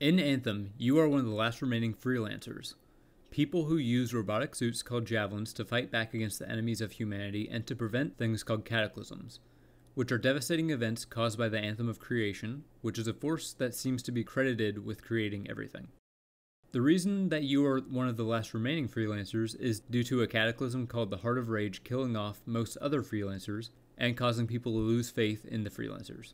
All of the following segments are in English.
In Anthem, you are one of the last remaining freelancers. People who use robotic suits called javelins to fight back against the enemies of humanity and to prevent things called cataclysms, which are devastating events caused by the Anthem of Creation, which is a force that seems to be credited with creating everything. The reason that you are one of the last remaining freelancers is due to a cataclysm called the Heart of Rage killing off most other freelancers and causing people to lose faith in the freelancers.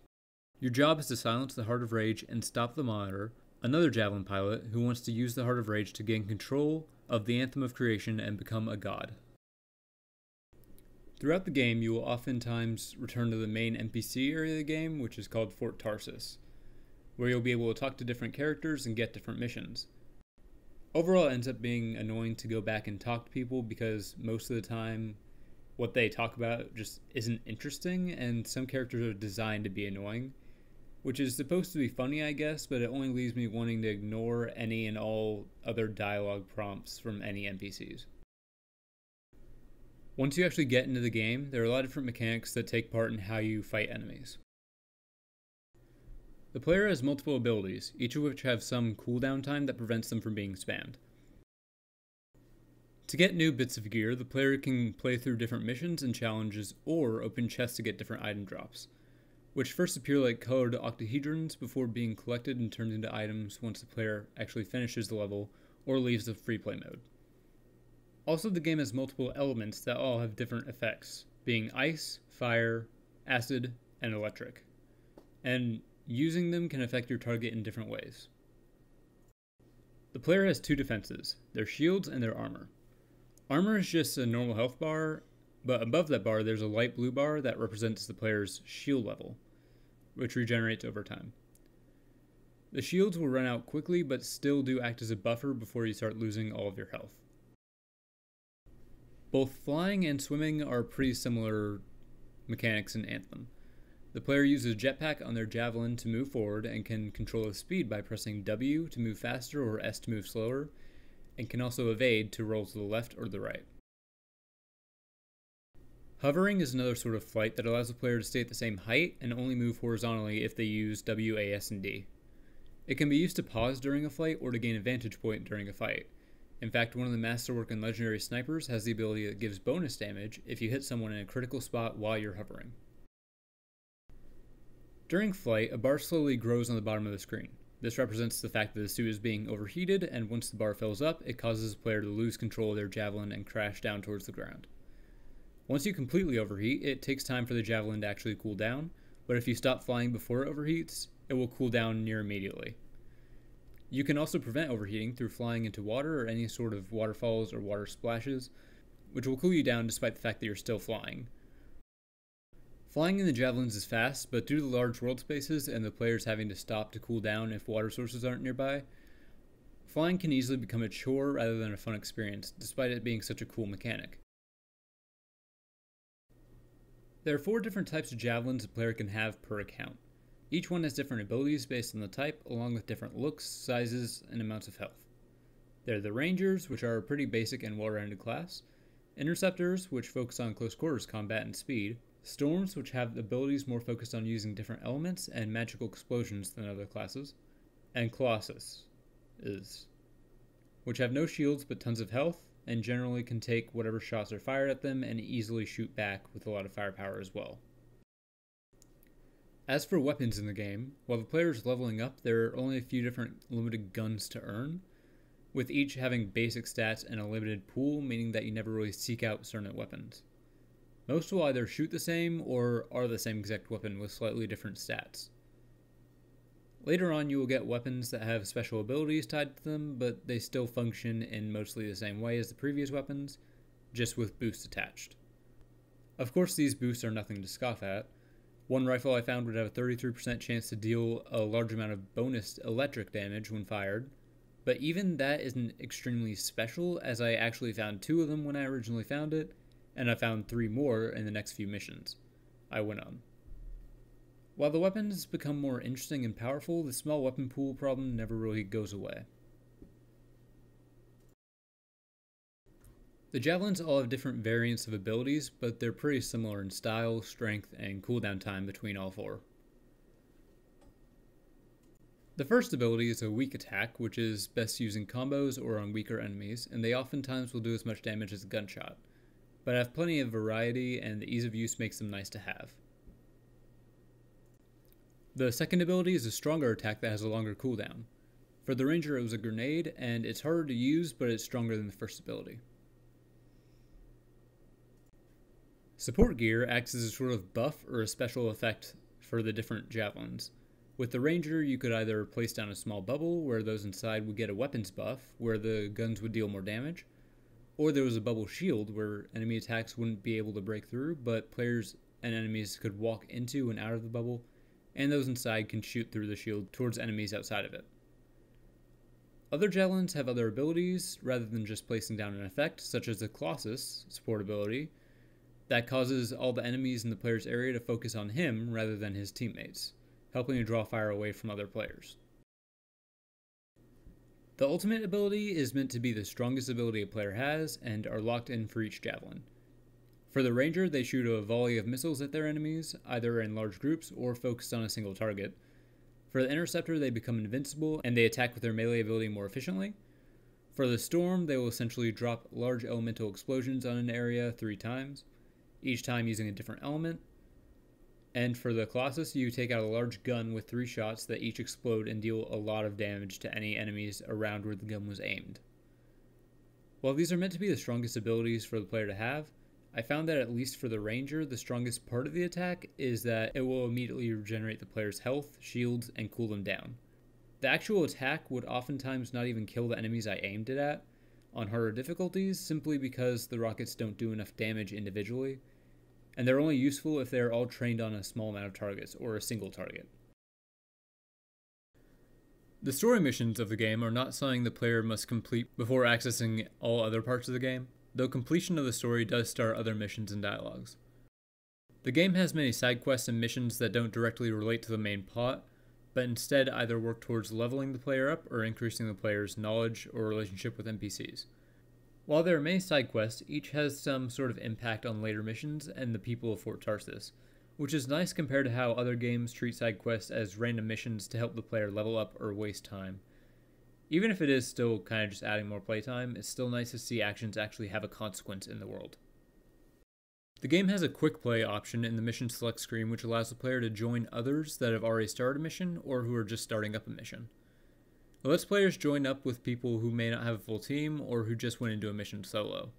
Your job is to silence the Heart of Rage and stop the Monitor, another Javelin pilot who wants to use the Heart of Rage to gain control of the Anthem of Creation and become a god. Throughout the game, you will oftentimes return to the main NPC area of the game, which is called Fort Tarsus, where you'll be able to talk to different characters and get different missions. Overall, it ends up being annoying to go back and talk to people because most of the time what they talk about just isn't interesting, and some characters are designed to be annoying, which is supposed to be funny, I guess, but it only leaves me wanting to ignore any and all other dialogue prompts from any NPCs. Once you actually get into the game, there are a lot of different mechanics that take part in how you fight enemies. The player has multiple abilities, each of which have some cooldown time that prevents them from being spammed. To get new bits of gear, the player can play through different missions and challenges or open chests to get different item drops, which first appear like colored octahedrons before being collected and turned into items once the player actually finishes the level or leaves the free play mode. Also, the game has multiple elements that all have different effects, being ice, fire, acid, and electric, and using them can affect your target in different ways. The player has two defenses, their shields and their armor. Armor is just a normal health bar, but above that bar there's a light blue bar that represents the player's shield level, which regenerates over time. The shields will run out quickly but still do act as a buffer before you start losing all of your health. Both flying and swimming are pretty similar mechanics in Anthem. The player uses a jetpack on their javelin to move forward and can control the speed by pressing W to move faster or S to move slower, and can also evade to roll to the left or the right. Hovering is another sort of flight that allows the player to stay at the same height and only move horizontally if they use W, A, S, and D. It can be used to pause during a fight or to gain a vantage point during a fight. In fact, one of the Masterwork and Legendary Snipers has the ability that gives bonus damage if you hit someone in a critical spot while you're hovering. During flight, a bar slowly grows on the bottom of the screen. This represents the fact that the suit is being overheated, and once the bar fills up, it causes the player to lose control of their javelin and crash down towards the ground. Once you completely overheat, it takes time for the javelin to actually cool down, but if you stop flying before it overheats, it will cool down near immediately. You can also prevent overheating through flying into water or any sort of waterfalls or water splashes, which will cool you down despite the fact that you're still flying. Flying in the javelins is fast, but due to the large world spaces and the players having to stop to cool down if water sources aren't nearby, flying can easily become a chore rather than a fun experience, despite it being such a cool mechanic. There are 4 different types of javelins a player can have per account. Each one has different abilities based on the type, along with different looks, sizes, and amounts of health. There are the Rangers, which are a pretty basic and well-rounded class, Interceptors, which focus on close quarters combat and speed, Storms, which have abilities more focused on using different elements and magical explosions than other classes, and Colossus, which have no shields but tons of health, and generally can take whatever shots are fired at them and easily shoot back with a lot of firepower as well. As for weapons in the game, while the player is leveling up, there are only a few different limited guns to earn, with each having basic stats and a limited pool, meaning that you never really seek out certain weapons. Most will either shoot the same or are the same exact weapon with slightly different stats. Later on, you will get weapons that have special abilities tied to them, but they still function in mostly the same way as the previous weapons, just with boosts attached. Of course, these boosts are nothing to scoff at. One rifle I found would have a 33% chance to deal a large amount of bonus electric damage when fired, but even that isn't extremely special, as I actually found 2 of them when I originally found it, and I found 3 more in the next few missions I went on. While the weapons become more interesting and powerful, the small weapon pool problem never really goes away. The javelins all have different variants of abilities, but they're pretty similar in style, strength, and cooldown time between all 4. The first ability is a weak attack, which is best used in combos or on weaker enemies, and they oftentimes will do as much damage as a gunshot, but have plenty of variety and the ease of use makes them nice to have. The second ability is a stronger attack that has a longer cooldown. For the ranger it was a grenade, and it's harder to use, but it's stronger than the first ability. Support gear acts as a sort of buff or a special effect for the different javelins. With the ranger, you could either place down a small bubble where those inside would get a weapons buff, where the guns would deal more damage, or there was a bubble shield where enemy attacks wouldn't be able to break through, but players and enemies could walk into and out of the bubble, and those inside can shoot through the shield towards enemies outside of it. Other javelins have other abilities rather than just placing down an effect, such as the Colossus support ability, that causes all the enemies in the player's area to focus on him rather than his teammates, helping to draw fire away from other players. The ultimate ability is meant to be the strongest ability a player has and are locked in for each javelin. For the ranger, they shoot a volley of missiles at their enemies, either in large groups or focused on a single target. For the interceptor, they become invincible and they attack with their melee ability more efficiently. For the storm, they will essentially drop large elemental explosions on an area 3 times, each time using a different element. And for the Colossus, you take out a large gun with 3 shots that each explode and deal a lot of damage to any enemies around where the gun was aimed. While these are meant to be the strongest abilities for the player to have, I found that at least for the ranger, the strongest part of the attack is that it will immediately regenerate the player's health, shields, and cool them down. The actual attack would oftentimes not even kill the enemies I aimed it at on harder difficulties, simply because the rockets don't do enough damage individually, and they're only useful if they're all trained on a small amount of targets, or a single target. The story missions of the game are not something the player must complete before accessing all other parts of the game, though completion of the story does start other missions and dialogues. The game has many side quests and missions that don't directly relate to the main plot, but instead either work towards leveling the player up or increasing the player's knowledge or relationship with NPCs. While there are many side quests, each has some sort of impact on later missions and the people of Fort Tarsis, which is nice compared to how other games treat side quests as random missions to help the player level up or waste time. Even if it is still kind of just adding more playtime, it's still nice to see actions actually have a consequence in the world. The game has a quick play option in the mission select screen, which allows the player to join others that have already started a mission or who are just starting up a mission. It lets players join up with people who may not have a full team or who just went into a mission solo.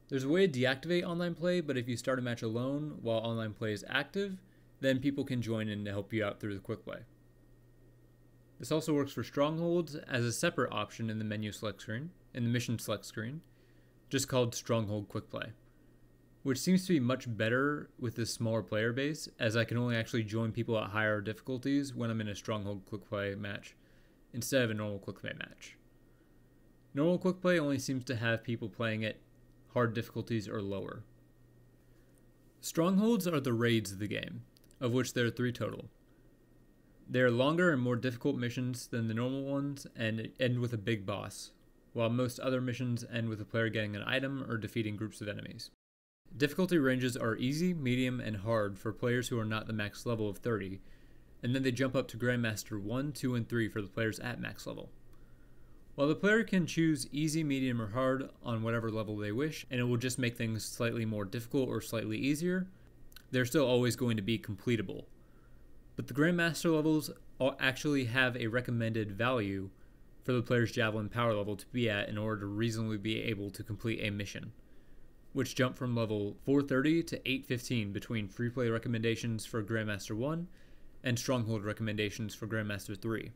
There's a way to deactivate online play, but if you start a match alone while online play is active, then people can join in to help you out through the quick play. This also works for strongholds as a separate option in the menu select screen, in the mission select screen, just called Stronghold Quick Play, which seems to be much better with this smaller player base, as I can only actually join people at higher difficulties when I'm in a Stronghold Quick Play match, instead of a normal Quick Play match. Normal Quick Play only seems to have people playing at hard difficulties or lower. Strongholds are the raids of the game, of which there are 3 total. They are longer and more difficult missions than the normal ones and end with a big boss, while most other missions end with the player getting an item or defeating groups of enemies. Difficulty ranges are easy, medium, and hard for players who are not the max level of 30, and then they jump up to Grandmaster 1, 2, and 3 for the players at max level. While the player can choose easy, medium, or hard on whatever level they wish, and it will just make things slightly more difficult or slightly easier, they're still always going to be completable. But the Grandmaster levels actually have a recommended value for the player's Javelin power level to be at in order to reasonably be able to complete a mission, which jump from level 430 to 815 between free play recommendations for Grandmaster 1 and Stronghold recommendations for Grandmaster 3.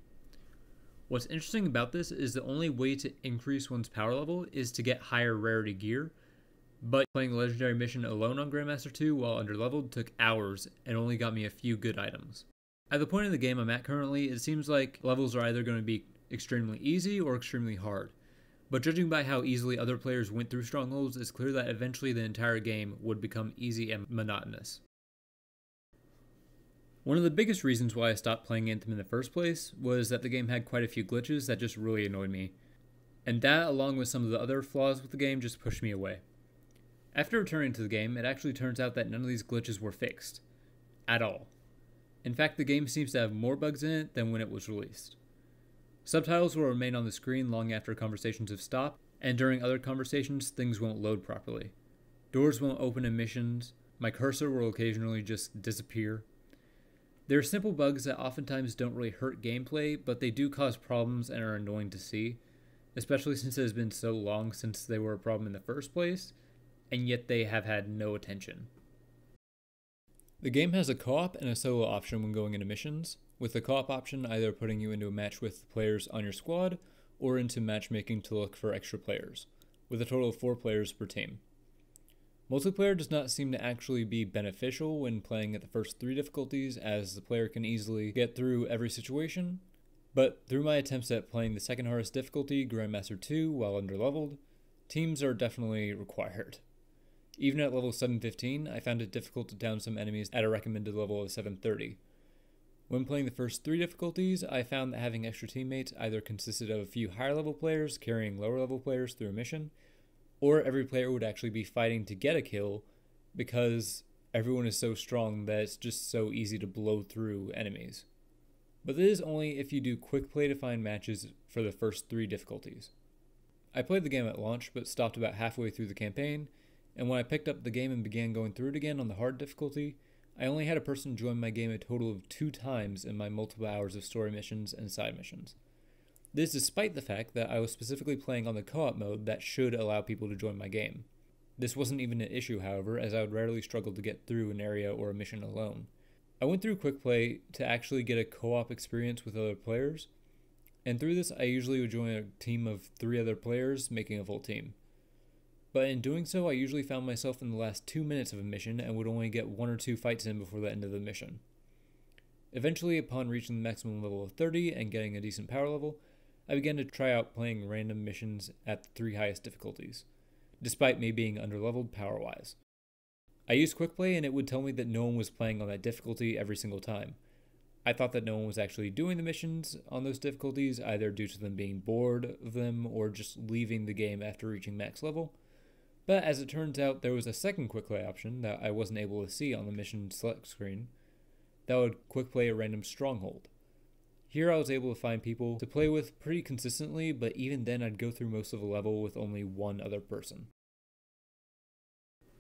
What's interesting about this is the only way to increase one's power level is to get higher rarity gear, but playing the Legendary mission alone on Grandmaster 2 while underleveled took hours and only got me a few good items. At the point in the game I'm at currently, it seems like levels are either going to be extremely easy or extremely hard, but judging by how easily other players went through Strongholds, it's clear that eventually the entire game would become easy and monotonous. One of the biggest reasons why I stopped playing Anthem in the first place was that the game had quite a few glitches that just really annoyed me, and that, along with some of the other flaws with the game, just pushed me away. After returning to the game, it actually turns out that none of these glitches were fixed. At all. In fact, the game seems to have more bugs in it than when it was released. Subtitles will remain on the screen long after conversations have stopped, and during other conversations, things won't load properly. Doors won't open in missions, my cursor will occasionally just disappear. There are simple bugs that oftentimes don't really hurt gameplay, but they do cause problems and are annoying to see, especially since it has been so long since they were a problem in the first place, and yet they have had no attention. The game has a co-op and a solo option when going into missions, with the co-op option either putting you into a match with players on your squad or into matchmaking to look for extra players, with a total of 4 players per team. Multiplayer does not seem to actually be beneficial when playing at the first 3 difficulties, as the player can easily get through every situation, but through my attempts at playing the second hardest difficulty, Grandmaster 2, while underleveled, teams are definitely required. Even at level 715, I found it difficult to down some enemies at a recommended level of 730. When playing the first 3 difficulties, I found that having extra teammates either consisted of a few higher level players carrying lower level players through a mission, or every player would actually be fighting to get a kill because everyone is so strong that it's just so easy to blow through enemies. But this is only if you do quick play to find matches for the first 3 difficulties. I played the game at launch but stopped about halfway through the campaign, and when I picked up the game and began going through it again on the hard difficulty, I only had a person join my game a total of 2 times in my multiple hours of story missions and side missions. This despite the fact that I was specifically playing on the co-op mode that should allow people to join my game. This wasn't even an issue, however, as I would rarely struggle to get through an area or a mission alone. I went through quick play to actually get a co-op experience with other players, and through this I usually would join a team of 3 other players, making a full team. But in doing so, I usually found myself in the last 2 minutes of a mission and would only get 1 or 2 fights in before the end of the mission. Eventually, upon reaching the maximum level of 30 and getting a decent power level, I began to try out playing random missions at the 3 highest difficulties, despite me being underleveled power-wise. I used quick play and it would tell me that no one was playing on that difficulty every single time. I thought that no one was actually doing the missions on those difficulties, either due to them being bored of them or just leaving the game after reaching max level. But as it turns out, there was a second quick play option that I wasn't able to see on the mission select screen that would quick play a random stronghold. Here I was able to find people to play with pretty consistently, but even then I'd go through most of the level with only 1 other person.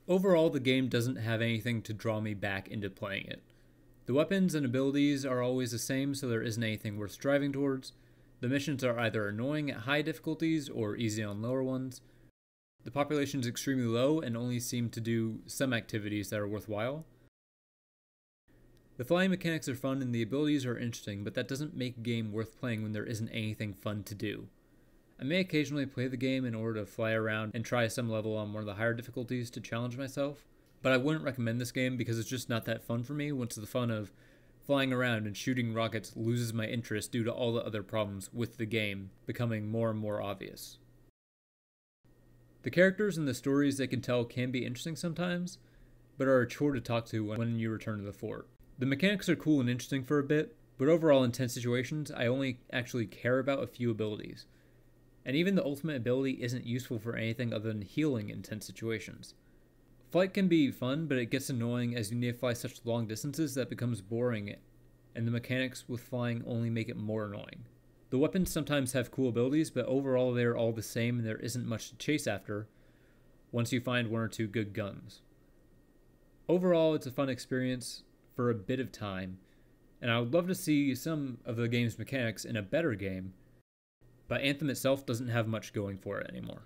Overall, the game doesn't have anything to draw me back into playing it. The weapons and abilities are always the same, so there isn't anything worth striving towards. The missions are either annoying at high difficulties or easy on lower ones. The population is extremely low and only seem to do some activities that are worthwhile. The flying mechanics are fun and the abilities are interesting, but that doesn't make a game worth playing when there isn't anything fun to do. I may occasionally play the game in order to fly around and try some level on one of the higher difficulties to challenge myself, but I wouldn't recommend this game because it's just not that fun for me once the fun of flying around and shooting rockets loses my interest due to all the other problems with the game becoming more and more obvious. The characters and the stories they can tell can be interesting sometimes, but are a chore to talk to when you return to the fort. The mechanics are cool and interesting for a bit, but overall in tense situations, I only actually care about a few abilities. And even the ultimate ability isn't useful for anything other than healing in tense situations. Flight can be fun, but it gets annoying as you need to fly such long distances that it becomes boring, and the mechanics with flying only make it more annoying. The weapons sometimes have cool abilities, but overall they're all the same and there isn't much to chase after once you find 1 or 2 good guns. Overall, it's a fun experience for a bit of time, and I would love to see some of the game's mechanics in a better game, but Anthem itself doesn't have much going for it anymore.